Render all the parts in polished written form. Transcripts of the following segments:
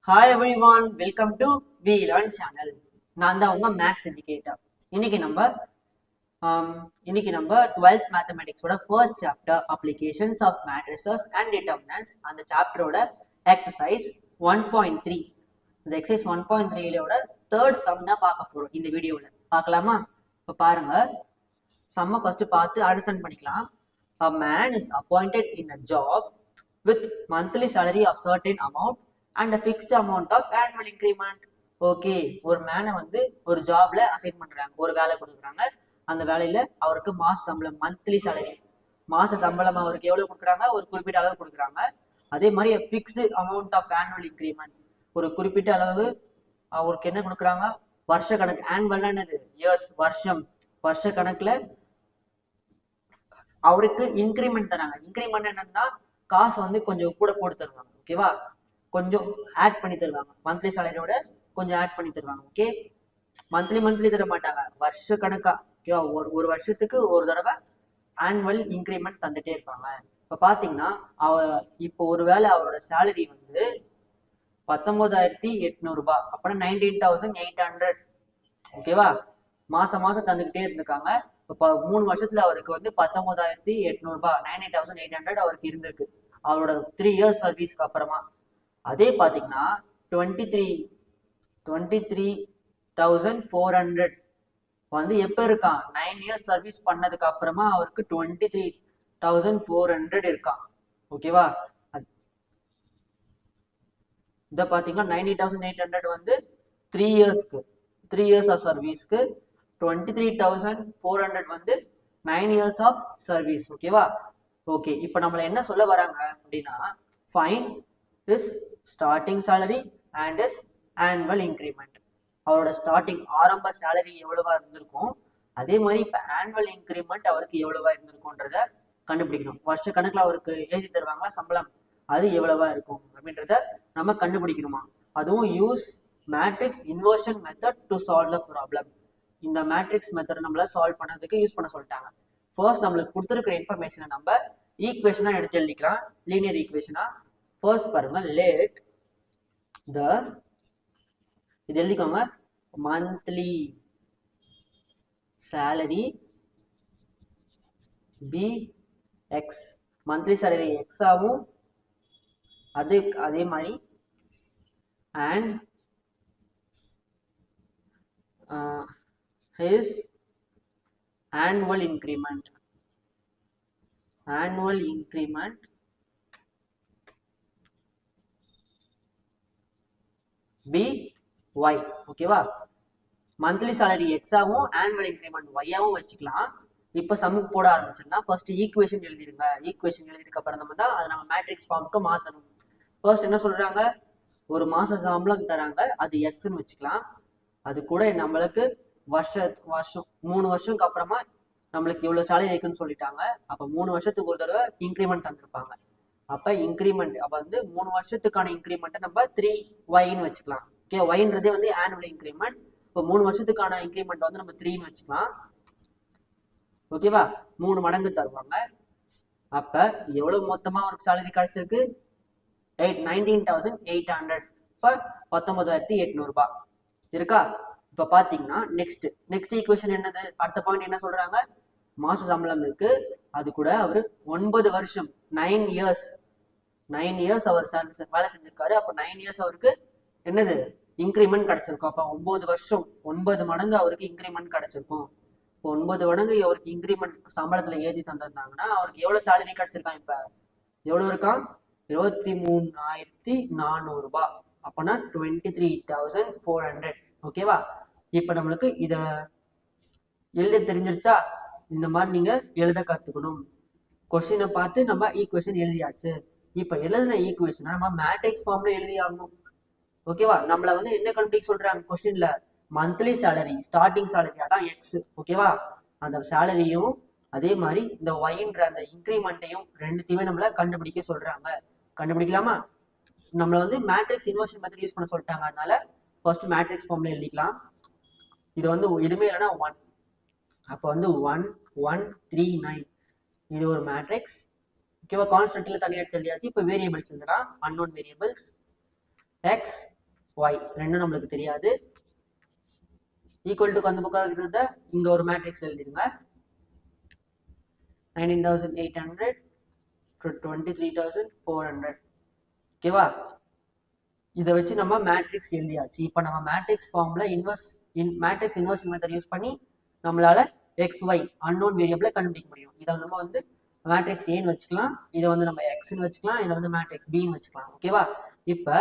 Hi everyone, welcome to We Learn channel. நான் தான் உங்க மேக்ஸ் எஜுகேட்டர். இன்னைக்கு நம்ம இன்னைக்கு நம்ம 12th மேத்தமெட்டிக்ஸோட first chapter applications of matrices and determinants அந்த சாப்டரோட எக்ஸசைஸ் 1.3. இந்த எக்ஸசைஸ் 1.3லோட தேர்ட் சம் தான் பார்க்க போறோம் இந்த வீடியோவில். பார்க்கலாமா? இப்போ பாருங்க, சம்மை ஃபர்ஸ்ட் பார்த்து அண்டர்ஸ்டாண்ட் பண்ணிக்கலாம். A man is appointed in a job with monthly salary of certain amount and a fixed amount of annual increment. Okay, ஒரு மேனை வந்து ஒரு ஜாப்ல அசைன் பண்றாங்க, ஒரு வேலை கொடுக்குறாங்க. அந்த வேலையில அவருக்கு மாச சம்பளம், மந்த்லி சேலரி, மாச சம்பளம் அவருக்கு எவ்வளவு கொடுக்குறாங்க? ஒரு குறிப்பிட்ட அளவு கொடுக்குறாங்க. அதே மாதிரி fixed amount of annual increment, ஒரு குறிப்பிட்ட அளவு அவருக்கு என்ன கொடுக்குறாங்க? வருஷ கணக்கு. ஆனுவல்னா என்னது? இயர்ஸ், வருஷம். வருஷ கணக்குல அவருக்கு இன்க்ரிமெண்ட் தராங்க. இன்க்ரிமெண்ட் என்னதுன்னா காசு வந்து கொஞ்சம் கூட போட்டு தருவாங்க. ஓகேவா? கொஞ்சம் ஆட் பண்ணி தருவாங்க. மந்த்லி சேலரியோட கொஞ்சம் ஆட் பண்ணி தருவாங்க. ஓகே, மந்த்லி தர மாட்டாங்க, வருஷ கணக்கா. ஓகேவா? ஒரு வருஷத்துக்கு ஒரு தடவை ஆனுவல் இன்க்ரிமெண்ட் தந்துட்டே இருப்பாங்க. இப்ப பாத்தீங்கன்னா இப்போ ஒருவேளை அவரோட சேலரி வந்து 19,800 ரூபாய், அப்படின்னா 19,800. ஓகேவா? மாசம் தந்துகிட்டே இருந்திருக்காங்க. இப்போ 3 வருஷத்துல அவருக்கு வந்து 19,800 ரூபாய், 98,800 அவருக்கு இருந்திருக்கு அவரோட 3 இயர்ஸ் சர்வீஸ்க்கு அப்புறமா. அதே பாத்தீங்கன்னா 23,400 வந்து எப்ப இருக்கான்? 9 இயர்ஸ் சர்வீஸ் பண்ணதுக்கு அப்புறமா அவருக்கு 23,400 இருக்கான். ஓகேவா? இத பாத்தீங்கன்னா 90,800 வந்து 3 இயர்ஸ் ஆஃப் சர்வீஸ்க்கு, 23,400 வந்து 9 இயர்ஸ் ஆஃப் சர்வீஸ். ஓகேவா? ஓகே, இப்போ நம்மள என்ன சொல்ல வராங்க அப்படின்னா, find is starting salary and is annual increment. அவரோட ஸ்டார்டிங் ஆரம்ப சேலரி எவ்வளவா இருந்திருக்கும், அதே மாதிரி இப்போ ஆனுவல் இன்க்ரிமெண்ட் அவருக்கு எவ்வளவா இருந்திருக்கும்ன்றத கண்டுபிடிக்கணும். வருஷ கணக்குல அவருக்கு எழுதி தருவாங்களா சம்பளம், அது எவ்வளவா இருக்கும் அப்படின்றத நம்ம கண்டுபிடிக்கணுமா. அதுவும் use matrix inversion method to solve the problem. இந்த மேட்ரிக்ஸ் மெத்தட் நம்மள சால்வ் பண்ணதுக்கு யூஸ் பண்ண சொல்லிட்டாங்க. ஃபர்ஸ்ட் நம்மளுக்கு கொடுத்துருக்கிற இன்ஃபர்மேஷனை நம்ம ஈக்குவேஷனா எடுத்து எழுதிக்கலாம், லீனியர் ஈக்குவேஷனா. ஃபர்ஸ்ட் பாருங்க, லேட் த, இது எழுதிக்கோங்க, monthly salary P X. Monthly salary X ஆகும். அதே மாதிரி and his annual increment be y. ஓகேவா? மந்த்லி சேலரி எக்ஸ் ஆகும், ஆனுவல் இன்க்ரிமெண்ட் y ஆகும் வச்சுக்கலாம். இப்போ சம்முக்கு போட ஆரம்பிச்சிடலாம். First equation எழுதிருங்க. ஈக்குவேஷன் எழுதிருக்கு அப்புறம் நம்ம தான் அதை நம்ம மேட்ரிக்ஸ் ஃபார்முக்கு மாற்றணும். ஃபர்ஸ்ட் என்ன சொல்றாங்க? ஒரு மாச சம்பளம் தராங்க, அது எக்ஸ்ன்னு வச்சுக்கலாம். அது கூட நம்மளுக்கு வருஷம் 3 வருஷத்துக்கு அப்புறமா நம்மளுக்கு இவ்வளவு சேலரி இருக்குன்னு சொல்லிட்டாங்க. அப்ப 3 வருஷத்துக்கு ஒரு தடவை இன்க்ரிமெண்ட் தந்திருப்பாங்க. அப்ப இன்க்ரிமெண்ட் அப்ப வந்து 3 வருஷத்துக்கான இன்க்ரிமெண்ட்டை நம்ம 3y வச்சுக்கலாம். ஓகே, ஒய்ன்றதே வந்து ஆனுவல் இன்க்ரிமெண்ட். இப்போ 3 வருஷத்துக்கான இன்க்ரிமெண்ட் வந்து நம்ம 3 வச்சுக்கலாம். ஓகேவா? 3 மடங்கு தருவாங்க. அப்ப எவ்வளவு மொத்தமா அவருக்கு சேலரி கிடைச்சிருக்கு? 19,800 for 19,800 ரூபாய் இருக்கா? இப்ப பாத்தீங்கன்னா நெக்ஸ்ட் ஈக்குவேஷன் என்னது? அடுத்த பாயிண்ட் என்ன சொல்றாங்க? மாச சம்பளம் இருக்கு, அது கூட அவரு 9 வருஷம், 9 இயர்ஸ் அவர் வேலை செஞ்சிருக்காரு. அப்ப 9 இயர்ஸ் அவருக்கு என்னது? இன்க்ரிமெண்ட் கிடைச்சிருக்கும். அப்ப 9 வருஷம், 9 மடங்கு அவருக்கு இன்க்ரிமெண்ட் கிடைச்சிருக்கும். இப்போ 9 மடங்கு அவருக்கு இன்க்ரிமெண்ட் சம்பளத்துல ஏற்றி தந்திருந்தாங்கன்னா அவருக்கு எவ்வளவு சேலரி கிடைச்சிருக்கான்? இப்ப எவ்வளவு இருக்கான்? 23,400 ரூபாய். அப்பனா 23,400. ஓகேவா? இப்ப நம்மளுக்கு இத எழுத தெரிஞ்சிருச்சா? இந்த மாதிரி நீங்க எழுத கத்துக்கணும். கொஸ்டினை பார்த்து நம்ம ஈக்குவேஷன் எழுதியாச்சு. இப்ப எழுதின ஈக்குவேஷனை நம்ம மேட்ரிக்ஸ் ஃபார்ம்ல எழுதி ஆகணும். ஓகேவா? நம்மள வந்து என்ன கண்டுபிடிக்க சொல்றாங்க கொஸ்டின்ல? மந்த்லி சேலரி, ஸ்டார்டிங் சேலரி, அதான் எக்ஸ். ஓகேவா? அந்த சேலரியும் அதே மாதிரி இந்த ஒய்ன்ற அந்த இன்க்ரிமெண்ட்டையும் ரெண்டுத்தையுமே நம்மள கண்டுபிடிக்க சொல்றாங்க. கண்டுபிடிக்கலாமா? நம்மள வந்து மேட்ரிக்ஸ் இன்வர்ஷன் மெத்தட் யூஸ் பண்ண சொல்லிட்டாங்க. அதனால ஃபர்ஸ்ட் மேட்ரிக்ஸ் ஃபார்ம்ல எழுதிக்கலாம். இது வந்து எதுவுமே இல்லைன்னா 1. அப்போ வந்து 1 1 3 9 இது ஒரு மேட்ரிக்ஸ். ஓகேவா? கான்ஸ்டன்ட்ல தனியாக எடுத்து எழுதியாச்சு. இப்போ வேரியபிள்ஸ் எழுதலாம். அன்னோன் வேரியபிள்ஸ் x y ரெண்டும் நம்மளுக்கு தெரியாது. ஈக்குவல் டு அந்த பக்கம் இருக்கிறத இங்க ஒரு மேட்ரிக்ஸ் எழுதிருங்க. 19,800 to 23,400. ஓகேவா? இதை வச்சு நம்ம மேட்ரிக்ஸ் எழுதியாச்சு. இப்போ நம்ம மேட்ரிக்ஸ் ஃபார்ம்ல மேட்ரிக்ஸ் இன்வர்ஷன் மெத்தட் யூஸ் பண்ணி நம்மளால xy அன்னோன் வேரியபிளை கண்டுபிடிக்க முடியும். இதை நம்ம வந்து மேட்ரிக்ஸ் ஏன்னு வச்சுக்கலாம், இதை வந்து நம்ம எக்ஸ்ன்னு வச்சுக்கலாம், இதை வந்து மேட்ரிக்ஸ் பின்னு வச்சுக்கலாம். ஓகேவா? இப்போ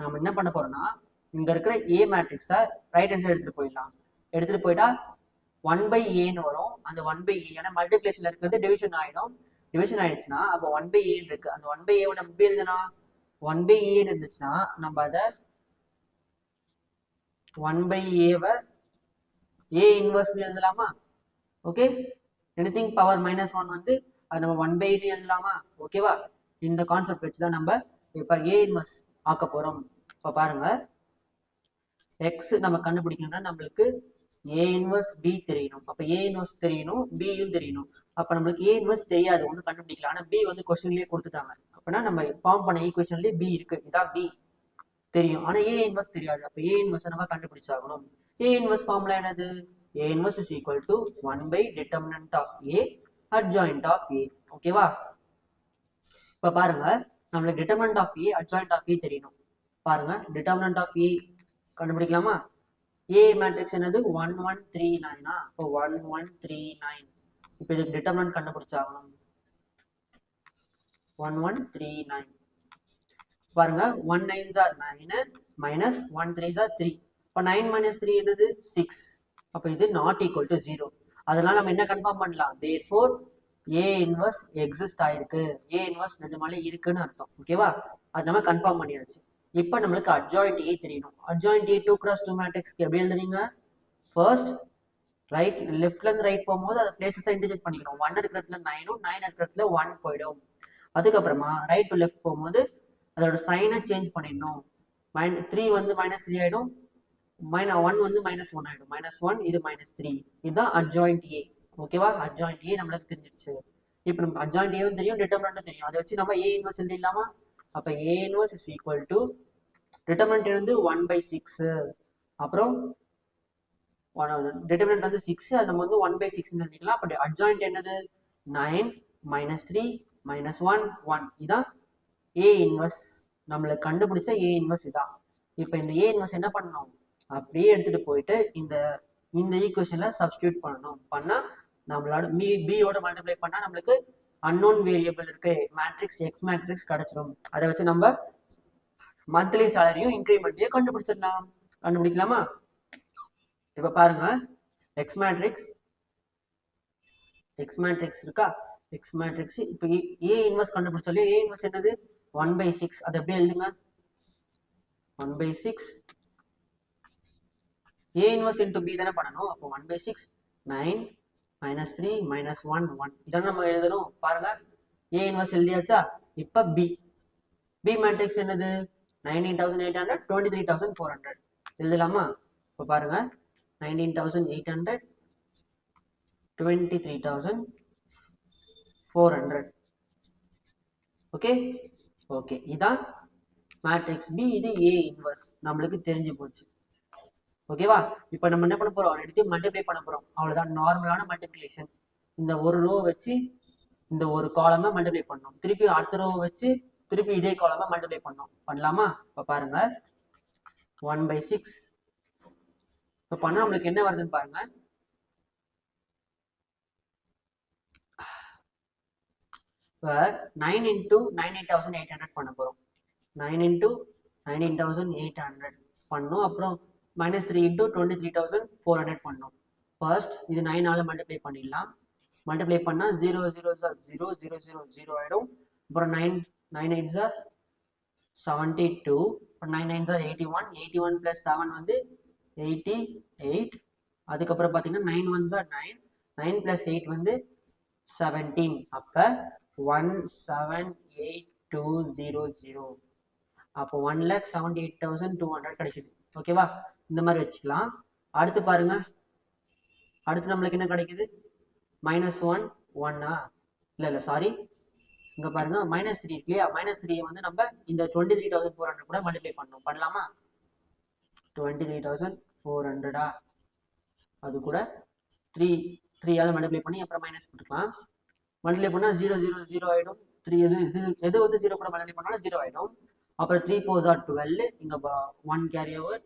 நம்ம என்ன பண்ண போறோம்னா, இங்க இருக்கிற ஏ மேட்ரிக்ஸை ரைட் ஹேண்ட் சைடு எடுத்துட்டு போயிடலாம். எடுத்துட்டு போயிட்டா 1/aன்னு வரும். அந்த 1/a ஏன்னா மல்டிபிளேஷன்ல இருக்கிறது டிவிஷன் ஆயிடும். டிவிஷன் ஆயிடுச்சுன்னா அப்போ 1/a இருக்கு. அந்த 1/a நம்ம எப்படி எழுதுனா 1/aன்னு இருந்துச்சுன்னா நம்ம அதை 1/a a இன்வர்ஸ் எழுதலாமா? ஓகே, எனிதிங் பவர் -1 வந்து அது நம்ம 1/a எழுதலாமா? ஓகேவா? இந்த கான்செப்ட் வச்சு தான் நம்ம இப்ப a இன்வர்ஸ் ஆக்க போறோம். இப்ப பாருங்க, x நம்ம கண்டுபிடிக்கணும்னா நம்மளுக்கு a இன்வர்ஸ் b தெரியணும். அப்ப a இன்வர்ஸ் தெரியணும், b யும் தெரியணும். அப்ப நம்மளுக்கு a இன்வர்ஸ் தெரியாது, ஒண்ணு கண்டுபிடிக்கலாம். ஆனா b வந்து क्वेश्चनலயே கொடுத்துட்டாங்க. அப்பனா நம்ம ஃபார்ம் பண்ண ஈக்குவேஷன்லயே b இருக்கு, இதான் b தெரியும். ஆனா a இன்வர்ஸ் தெரியாது. அப்ப a இன்வர்ஸ் நம்ம கண்டுபிடிச்சாகணும். a இன்வர்ஸ் ஃபார்முலா என்னது? a inverse is equal to 1 by determinant of a adjoint of a. ஓகேவா? இப்ப பாருங்க, நம்மளுக்கு determinant of a adjoint of a தெரியணும். பாருங்க, determinant of a கண்டுபிடிக்கலாமா? a matrix என்னது? 1139. இப்போ 1139. இப்போ இதுக்கு determinant கண்டுபிடிச்சாகணும். 1139. பாருங்க, 1 9s are 9 minus 1 3s are 3. இப்போ 9 minus 3 என்னது? 6. அப்போ இது நாட் ஈக்குவல் டு 0. அதனால நம்ம என்ன கன்ஃபார்ம் பண்ணலாம்? therefore a இன்வர்ஸ் எக்ஸிஸ்ட் ஆயிருக்கு, a இன்வர்ஸ் நிஜமாலே இருக்குன்னு அர்த்தம். ஓகேவா? அது நம்ம கன்ஃபார்ம் பண்ணியாச்சு. இப்போ நம்மளுக்கு அட்ஜாயிண்ட் a தெரியணும். அட்ஜாயிண்ட் a 2x2 மேட்ரிக்ஸ்க்கு எப்படி எழுதுவீங்க? ஃபர்ஸ்ட் ரைட் லெஃப்ட்ல இருந்து ரைட் போகும்போது அதை பிளேசஸ் இன்டிஜெக்ட் பண்ணிக்கணும். 1 இருக்கிற இடத்துல 9ம் 9 இருக்கிற இடத்துல 1 போயிடும். அதுக்கப்புறமா ரைட் டு லெஃப்ட் போகும்போது அதோட சைனை சேஞ்ச் பண்ணிடணும். 3 வந்து -3 ஆயிடும், -1 வந்து -1 ஆயிடும். -1 இது -3. இதுதான் அட்ஜாயிண்ட் a. ஓகேவா? அட்ஜாயிண்ட் a நம்மளுக்கு தெரிஞ்சிருச்சு. இப்போ நம்ம அட்ஜாயிண்ட் a தெரியும், டிட்டர்மினன்ட் தெரியும். அதை வச்சு நம்ம a இன்வர்ஸ் எழுதிடலாமா? அப்ப a inverse is equal to determinant வந்து 1/6, அப்புறம் டிட்டர்மினன்ட் வந்து 6, அது நம்ம வந்து 1/6 எழுதிக்கலாம். அப்ப அட்ஜாயிண்ட் என்னது? 9 -3 -1 1. இதான் a இன்வர்ஸ். நம்மளுக்கு கண்டுபிடிச்ச a இன்வர்ஸ் இதான். இப்போ இந்த a இன்வர்ஸ் என்ன பண்ணணும்? அப்படியே எடுத்துட்டு போயிட்டு இந்த ஈக்குவேஷன்ல சப்ஸ்டியூட் பண்ணணும். பண்ணா நம்மளோட பியோட மல்டிப்ளை பண்ணா நம்மளுக்கு அன்னோன் வேரியபிள் இருக்கு மேட்ரிக்ஸ் எக்ஸ் மேட்ரிக்ஸ் கிடைச்சிடும். அதை வச்சு நம்ம மந்த்லி சேலரியும் இன்க்ரிமெண்ட்டையும் கண்டுபிடிச்சிடலாம். கண்டுபிடிக்கலாமா? இப்ப பாருங்க, எக்ஸ் மேட்ரிக்ஸ் இருக்கா? எக்ஸ் மேட்ரிக்ஸ் இப்போ ஏ இன்வர்ஸ் கண்டுபிடிச்சாலே ஏ இன்வர்ஸ் என்னது? 1/6. அதை எப்படி எழுதுங்க? 1/6 a inverse into b தானே பண்ணணும். அப்போ 1/6 9 -3 -1 1. இதான நம்ம எழுதணும். பாருங்க, a inverse எழுதியாச்சா? இப்ப b மேட்ரிக்ஸ் என்னது? 19,800 23,400 எழுதலாமா? இப்போ பாருங்க, 19,800 23,400. ஓகே ஓகே, இதான் மேட்ரிக்ஸ் b. இது a இன்வர்ஸ் நம்மளுக்கு தெரிஞ்சு போச்சு. ஓகேவா? இப்போ நம்ம என்ன பண்ண போறோம்? எடுத்து மல்டிப்ளை பண்ண போறோம். அவ்வளவுதான், நார்மலான மல்டிப்ளிகேஷன். இந்த ஒரு ரோ வச்சு இந்த ஒரு காலமை மல்டிப்ளை பண்ணணும். திருப்பி அடுத்த ரோ வச்சு திருப்பி இதே காலமை மல்டிப்ளை பண்ணணும். பண்ணலாமா? இப்போ பாருங்க, 1/6 இப்போ பண்ணா நம்மளுக்கு என்ன வருதுன்னு பாருங்க. இப்போ 9 × 98,800 பண்ண போறோம். 9 × 98,800 பண்ணணும். அப்புறம் -3 × 23,400 பண்ணணும். ஃபர்ஸ்ட் இது 9ஆல மல்டிப்ளை பண்ணிடலாம். மல்டிப்ளை பண்ணா 0 0 0 0 0 0 ஆயிடும். அப்புறம் 9 8s are 72. 9 9s are 81. 81 plus 7 வந்து 88. அதுக்கப்புறம் பார்த்தீங்கன்னா 9 1s are 9. 9 plus 8 வந்து 17. அப்ப 178,200. அப்போ 1,78,200 கிடைக்குது. ஓகேவா? இந்த மாதிரி வச்சுக்கலாம். அடுத்து பாருங்க, அடுத்து நம்மளுக்கு என்ன கிடைக்குது? -1 1 இல்ல சாரி, இங்க பாருங்க -3 இருக்கு இல்லையா? -3 வந்து நம்ம இந்த 23,400 கூட மல்டிப்ளை பண்ணணும். பண்ணலாமா? 23,400 அது கூட 3 மல்டிப்ளை பண்ணி அப்புறம் மைனஸ் போட்டுக்கலாம். மல்டிப்ளை பண்ணால் 0 ஆகிடும். 3 எது வந்து 0 கூட மல்டிப்ளை பண்ணாலும் 0 ஆகிடும். அப்புறம் 3 4s are 12, இங்கே 1 கேரி ஓவர்.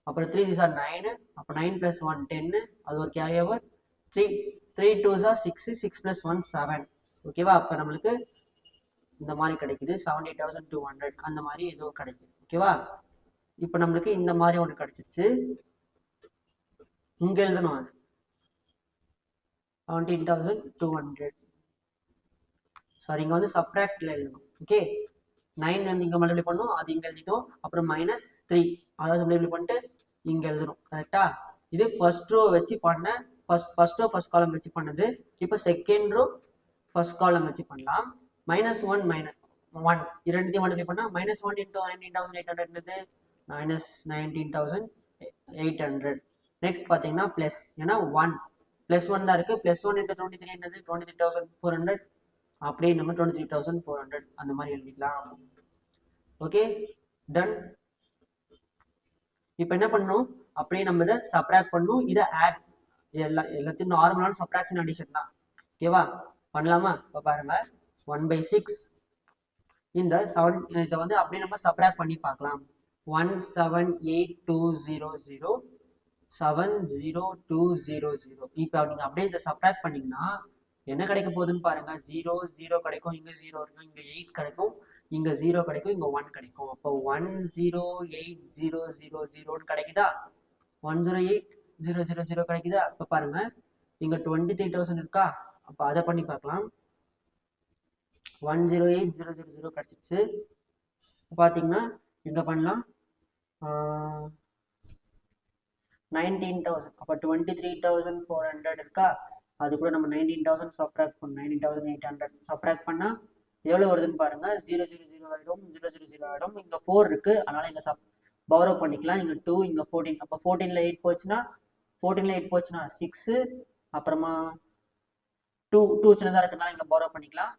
அப்புறம் 3 these are 9, அப்போ 9 + 1 10, அது ஒரு கேரி ஓவர். 3 2s are 6, 6 + 1 7. ஓகேவா? அப்போ நம்மளுக்கு இந்த மாதிரி கிடைக்குது 70,200 அந்த மாதிரி ஏதோ கிடைக்குது. ஓகேவா? இப்போ நம்மளுக்கு இந்த மாதிரி ஒன்று கிடைச்சிருச்சு. இங்கே எழுதணும் அது 17,200. சாரி, இங்கே வந்து சப்ராக்ட்ல எழுதணும். ஓகே, 9 வந்து இங்கே மல்டிப்ளை பண்ணும், அது இங்கே எழுதிட்டோம். அப்புறம் -3 அதாவது மல்டிப்ளை பண்ணிட்டு இங்கே எழுதணும். கரெக்டா? இது ஃபர்ஸ்ட் ரோ வச்சு பண்ண ஃபர்ஸ்ட் ரோ ஃபர்ஸ்ட் காலம் வச்சு பண்ணது. இப்போ செகண்ட் ரோ ஃபர்ஸ்ட் காலம் வச்சு பண்ணலாம். -1 -1 இரண்டுத்தையும் மல்டிப்ளை பண்ணால் -1 × 19,800 இருந்தது -19,800. நெக்ஸ்ட் பார்த்தீங்கன்னா ப்ளஸ், ஏன்னா 1 +1 தான் இருக்கு. +1 × 23 என்னது 23,400. அப்படியே நம்ம 23,400 அந்த மாதிரி எழுதிக்கலாம். Okay, done. இப்போ என்ன பண்ணணும், அப்படியே நம்ம இதை சப்ராக்ட் பண்ணணும், இதை ஆட். எல்லாத்தையும் நார்மலான சப்ராக்ஷன் அடிஷன் தான். ஓகேவா? பண்ணலாமா? இப்போ பாருங்க 1/6 இந்த 7 இதை வந்து அப்படியே நம்ம சப்ராக்ட் பண்ணி பார்க்கலாம். 178,200 70200. இப்போ நீங்க அப்படியே இதை சப்ராக்ட் பண்ணீங்கன்னா என்ன கிடைக்க போகுதுன்னு பாருங்க. 0 0 கிடைக்கும், இங்க 0 இருக்கும், இங்க 8 கிடைக்கும், இங்க 0 கிடைக்கும், இங்க 1 கிடைக்கும். அப்போ 108,000 கிடைக்குதா? 108,000 கிடைக்குதா? இப்போ பாருங்க இங்க 23,000 இருக்கா? அப்போ அதை பண்ணி பார்க்கலாம். 108,000 கிடைச்சிருச்சு. பார்த்தீங்கன்னா இங்க பண்ணலாம் 19,000. அப்போ 23,400 இருக்கா? அது கூட நம்ம 19,000 சப்ராக்ட் பண்ணணும். 19,800 சப்ராக்ட் பண்ணா எவ்வளவு வருதுன்னு பாருங்க. 0 0 0 ஆயிடும், 0 0 0 ஆயிடும். இங்க 4 இருக்கு, அதனால இங்க பவரோ பண்ணிக்கலாம். இங்க 2, இங்க 14. அப்போ 14ல 8 போச்சுன்னா 6, அப்புறமா 2 சின்னதா இருக்கிறதுனால இங்க பவரோ பண்ணிக்கலாம்.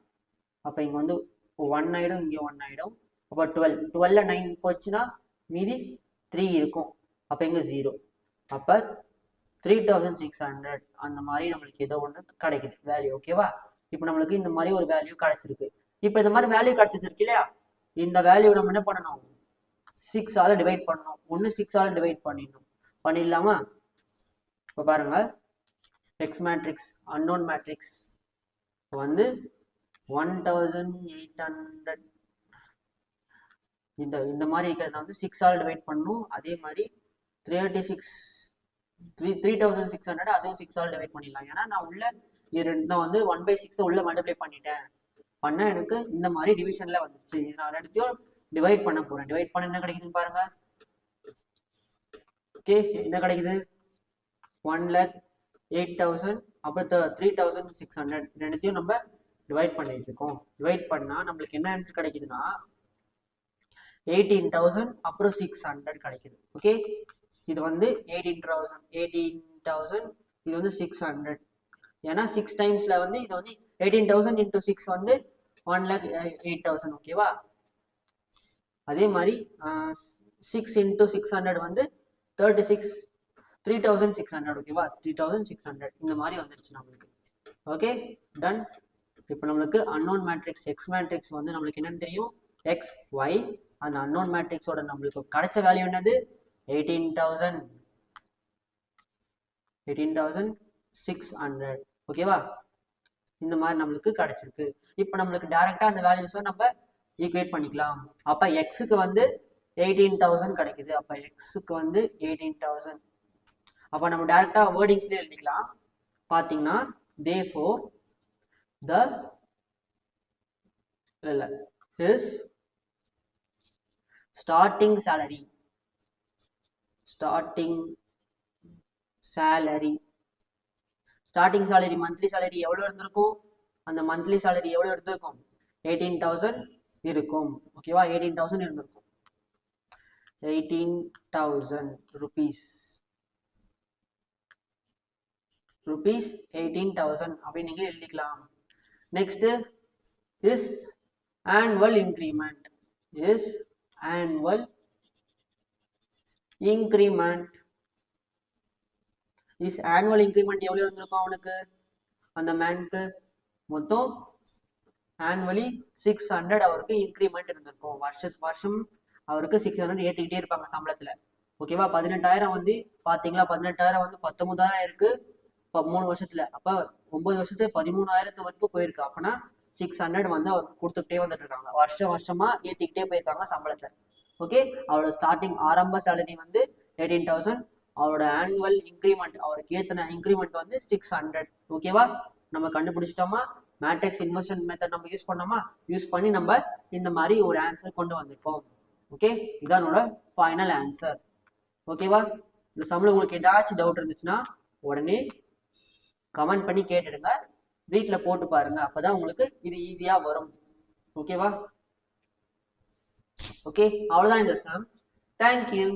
அப்போ இங்க வந்து 1 ஆயிடும், இங்க 1 ஆயிடும். அப்போ 12ல 9 போச்சுன்னா மீதி 3 இருக்கும். அப்போ இங்க 0. அப்போ 3,600 அந்த மாதிரி நம்மளுக்கு ஏதோ ஒன்று கிடைக்குது வேல்யூ. ஓகேவா? இப்போ நம்மளுக்கு இந்த மாதிரி ஒரு வேல்யூ கிடைச்சிருக்கு. இப்போ இந்த மாதிரி வேல்யூ கிடைச்சிருக்கு இல்லையா? இந்த வேல்யூ நம்ம என்ன பண்ணணும், 6ஆல டிவைட் பண்ணணும். 6ஆல டிவைட் பண்ணிடலாமா? இப்போ பாருங்க, எக்ஸ் மேட்ரிக்ஸ் அன்னோன் மேட்ரிக்ஸ் வந்து 1,800 இந்த மாதிரி இருக்கிறத வந்து 6ஆல டிவைட் பண்ணணும். அதே மாதிரி 3,600 அதுவும் 6ஆல டிவைட் பண்ணிடலாம். ஏன்னா நான் வந்து 1/6 உள்ள மல்டிப்ளை பண்ண எனக்கு இந்த மாதிரி டிவிஷன்ல வந்துச்சு. நான் ரெண்டுத்தையும் டிவைட் பண்ண போறேன். டிவைட் பண்ண என்ன கிடைக்குதுன்னு பாருங்க. ஓகே, என்ன கிடைக்குது? 1,08,000 அப்புறம் 3,600 ரெண்டுத்தையும் நம்ம டிவைட் பண்ணிட்டு இருக்கோம். டிவைட் பண்ணா நம்மளுக்கு என்ன ஆன்சர் கிடைக்குதுன்னா 18,000 அப்புறம் 600 கிடைக்குது. ஓகே, இது வந்து 18,000 இது வந்து 600. ஏன்னா 6 டைம்ஸ்ல வந்து இது வந்து 18,000 × 6 வந்து 1,08,000. ஓகேவா? அதே மாதிரி 6 × 600 வந்து 3,600. ஓகேவா? 3,600 இந்த மாதிரி வந்துருச்சு நம்மளுக்கு. Okay, done. இப்போ நம்மளுக்கு அன்னோன் மேட்ரிக்ஸ் எக்ஸ் மேட்ரிக்ஸ் வந்து நம்மளுக்கு என்னன்னு தெரியும், எக்ஸ் ஒய். அந்த அன்னோன் மேட்ரிக்ஸோட நம்மளுக்கு கிடைச்ச வேல்யூ என்னது? 18,600. ஓகேவா? இந்த மாதிரி நம்மளுக்கு கிடைச்சிருக்கு. இப்போ நம்மளுக்கு டைரக்டா அந்த வேல்யூஸை நம்ம ஈக்குவேட் பண்ணிக்கலாம். அப்ப எக்ஸுக்கு வந்து 18,000 கிடைக்குது. அப்ப எக்ஸுக்கு வந்து 18,000. அப்ப நம்ம டைரக்டா வேர்டிங்ஸ்ல எழுதிக்கலாம். பாத்தீங்கன்னா therefore the his starting salary monthly salary எவ்வளவு இருந்திருக்கும்? அந்த monthly salary எவ்வளவு இருந்திருக்கும்? 18,000 இருக்கும். ஓகேவா? 18,000 இருந்திருக்கும். 18,000 rupees 18,000 அப்படி நீங்க எழுதிக்கலாம். Next is annual increment increment is annual increment எவ்வளவு இருந்திருக்கும் அவனுக்கு அந்த மேனுக்கு மொத்தம் ஆனுவலி 600 அவருக்கு இன்க்ரிமெண்ட் இருந்திருக்கும். வருஷம் அவருக்கு 600 ஏத்திக்கிட்டே இருப்பாங்க சம்பளத்துல. ஓகேவா? 18,000 வந்து பாத்தீங்களா, 18,000 வந்து 19,000 இருக்கு இப்போ 3 வருஷத்துல. அப்ப 9 வருஷத்துல 13,000 வரைக்கும் போயிருக்கு. அப்பனா 600 வந்து அவருக்கு கொடுத்துக்கிட்டே வந்துட்டு இருக்காங்க. வருஷமா ஏத்திக்கிட்டே போயிருக்காங்க சம்பளத்தை. ஓகே, அவரோட ஸ்டார்டிங் ஆரம்ப சேலரி வந்து 18,000. அவரோட ஆனுவல் இன்க்ரிமெண்ட் அவருக்கு ஏத்தின இன்க்ரிமெண்ட் வந்து 600. ஓகேவா? நம்ம கண்டுபிடிச்சிட்டோமா? மேட்ரிக்ஸ் இன்வெஸ்ட்மெண்ட் மெத்தட் நம்ம யூஸ் பண்ணோமா? யூஸ் பண்ணி நம்ம இந்த மாதிரி ஒரு ஆன்சர் கொண்டு வந்திருக்கோம். ஓகே, இதானோட ஃபைனல் ஆன்சர். ஓகேவா? இந்த சம்ல உங்களுக்கு ஏதாச்சும் டவுட் இருந்துச்சுன்னா உடனே கமெண்ட் பண்ணி கேட்டுடுங்க. வீட்ல போட்டு பாருங்க, அப்பதான் உங்களுக்கு இது ஈஸியா வரும். ஓகேவா? ஓகே, அவ்வளவுதான் இந்த சம். தேங்க்யூ.